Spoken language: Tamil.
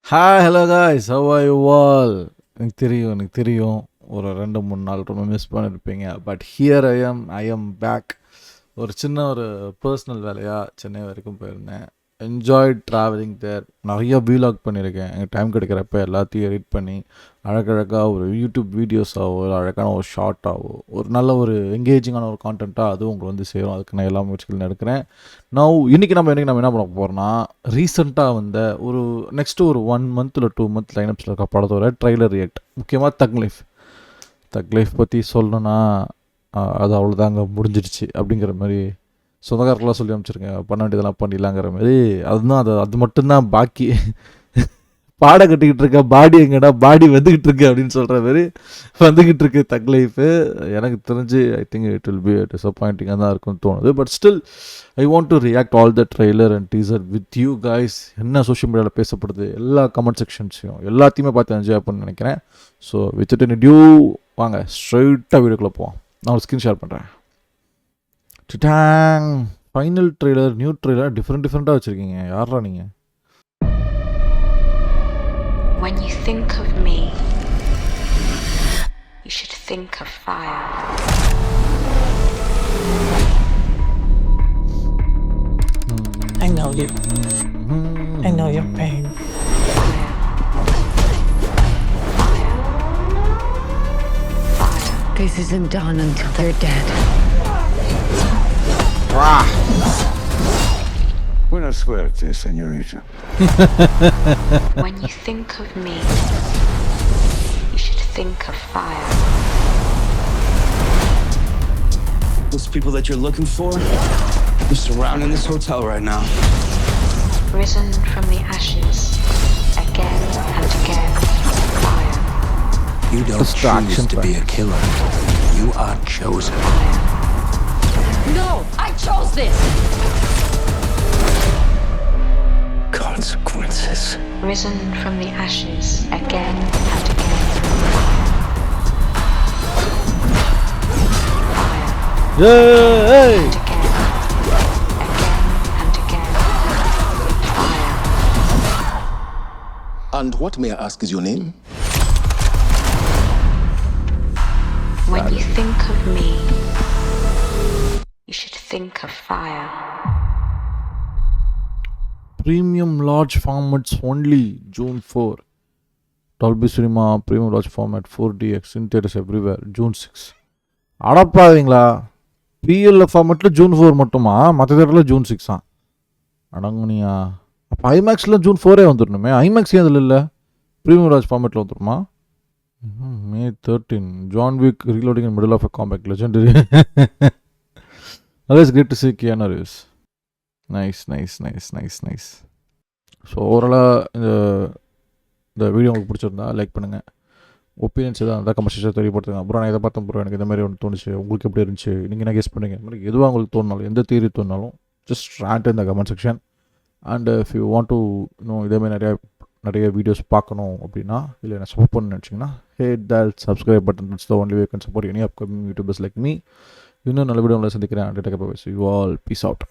Hi hello guys how are you all. எனக்கு தெரியும் ஒரு 2-3 நாள் ரொம்ப மிஸ் பண்ணியிருப்பீங்க. But here I am back. ஒரு சின்ன பர்சனல் வேலையாக சென்னை வரைக்கும் போயிருந்தேன். Enjoy travelling there. நிறைய வீலாக் பண்ணியிருக்கேன். எனக்கு டைம் கிடைக்கிறப்ப எல்லாத்தையும் எடிட் பண்ணி அழகழகாக ஒரு யூடியூப் வீடியோஸாவோ இல்லை அழகான ஒரு ஷார்ட்டாவோ ஒரு நல்ல ஒரு எங்கேஜிங்கான ஒரு கான்டென்ட்டாக அதுவும் உங்களுக்கு வந்து சேரும். அதுக்கு நான் எல்லா முயற்சிகளும் எடுக்கிறேன். இன்றைக்கி நம்ம என்ன பண்ண போகிறோம்னா, ரீசெண்டாக வந்த நெக்ஸ்ட்டு ஒரு 1 மந்த் இல்லை 2 மந்த் லைனப்ஸில் இருக்க படத்தோட ட்ரைலர் ரியாக்ட். முக்கியமாக தக் லைஃப் பற்றி சொல்லணுன்னா அது அவ்வளோதாங்க, முடிஞ்சிடுச்சு அப்படிங்கிற மாதிரி சொந்தக்காரர்களாக சொல்லி அமைச்சிருக்கேன். பண்ண வேண்டியதெல்லாம் பண்ணிடலாங்கிற மாதிரி. அது மட்டும்தான் பாக்கி. பாட கட்டிக்கிட்டு இருக்க பாடி எங்கடா, பாடி வந்துக்கிட்டு இருக்கு அப்படின்னு சொல்கிற மாதிரி வந்துக்கிட்டு இருக்கு தக் லைஃபு. எனக்கு தெரிஞ்சு I think it will be டிசப்பாயிண்டிங்காக தான் இருக்கும்னு தோணுது. But still I want to react all the trailer and teaser with you guys. என்ன சோஷியல் மீடியாவில் பேசப்படுது, எல்லா கமெண்ட் செக்ஷன்ஸையும் எல்லாத்தையுமே பார்த்து என்ஜாய் பண்ண நினைக்கிறேன். ஸோ வித் இட் டியூ வாங்க ஸ்ட்ரைட்டாக வீடியோக்குள்ளே போவோம். நான் ஒரு ஸ்க்ரீன் ஷேர் பண்ணுறேன். டிட்டாங் ஃபைனல் ட்ரெய்லர், நியூ ட்ரெய்லர், டிஃப்ரெண்ட்டாக வச்சுருக்கீங்க. யாரா நீங்கள்? When you think of me, you should think of fire. I know you. I know your pain. This isn't done until they're dead. Buena suerte, señorita. When you think of me, you should think of fire. Those people that you're looking for, they're surrounding this hotel right now. Risen from the ashes, again and again, fire. You don't choose to be a killer. You are chosen. No, I chose this! Consequences. Risen from the ashes, again and again, Yay! and again, fire. And what, may I ask, is your name? When you think of me, you should think of fire. Premium large formats only, June 4. Dolby Cinema Premium large format 4DX in theaters everywhere, June 6. அடப்பாவீங்களா? பிஎல்எஃப் ஃபார்மெட்டில் June 4 மட்டுமா? மற்ற தேட்டரில் June 6 அடங்குனியா? அப்போ ஐமேக்ஸில் June 4 வந்துடணுமே. ஐமேக்ஸ் ஏன் அதில் இல்லை? ப்ரீமியம் லார்ஜ் ஃபார்மெட்டில் வந்துடுமா? May 13. John Wick reloading in middle of a comeback, legendary. Always great to see Keanu Reeves. Nice. So ஓவராலாக இந்த வீடியோ உங்களுக்கு பிடிச்சிருந்தா லைக் பண்ணுங்கள். ஒப்பீனியன்ஸ் எதாவது இருந்தால் கமெண்ட் செக்ஷனில் தெரியப்படுத்துங்க. அப்புறம் நான் இதை பார்த்தேன் ப்ரோ, எனக்கு இந்த மாதிரி ஒன்று தோணுச்சு, உங்களுக்கு எப்படி இருந்துச்சு, நீங்கள் என்ன கெஸ் பண்ணுங்க, இந்த மாதிரி எதுவாக உங்களுக்கு தோணுனாலும், எந்த தியரி தோணுனாலும் ஜஸ்ட் ரேண்ட் இந்த comment section. And if you want to இதேமாதிரி நிறைய வீடியோஸ் பார்க்கணும் அப்படின்னா, இல்லை என்ன சப்போர்ட் பண்ணணும்னு நினச்சிங்கன்னா, hit that subscribe button. It's the only way can support any upcoming YouTubers like me. இன்னும் நல்ல வீடியோ உங்களை சந்திக்கிறேன். You all peace out.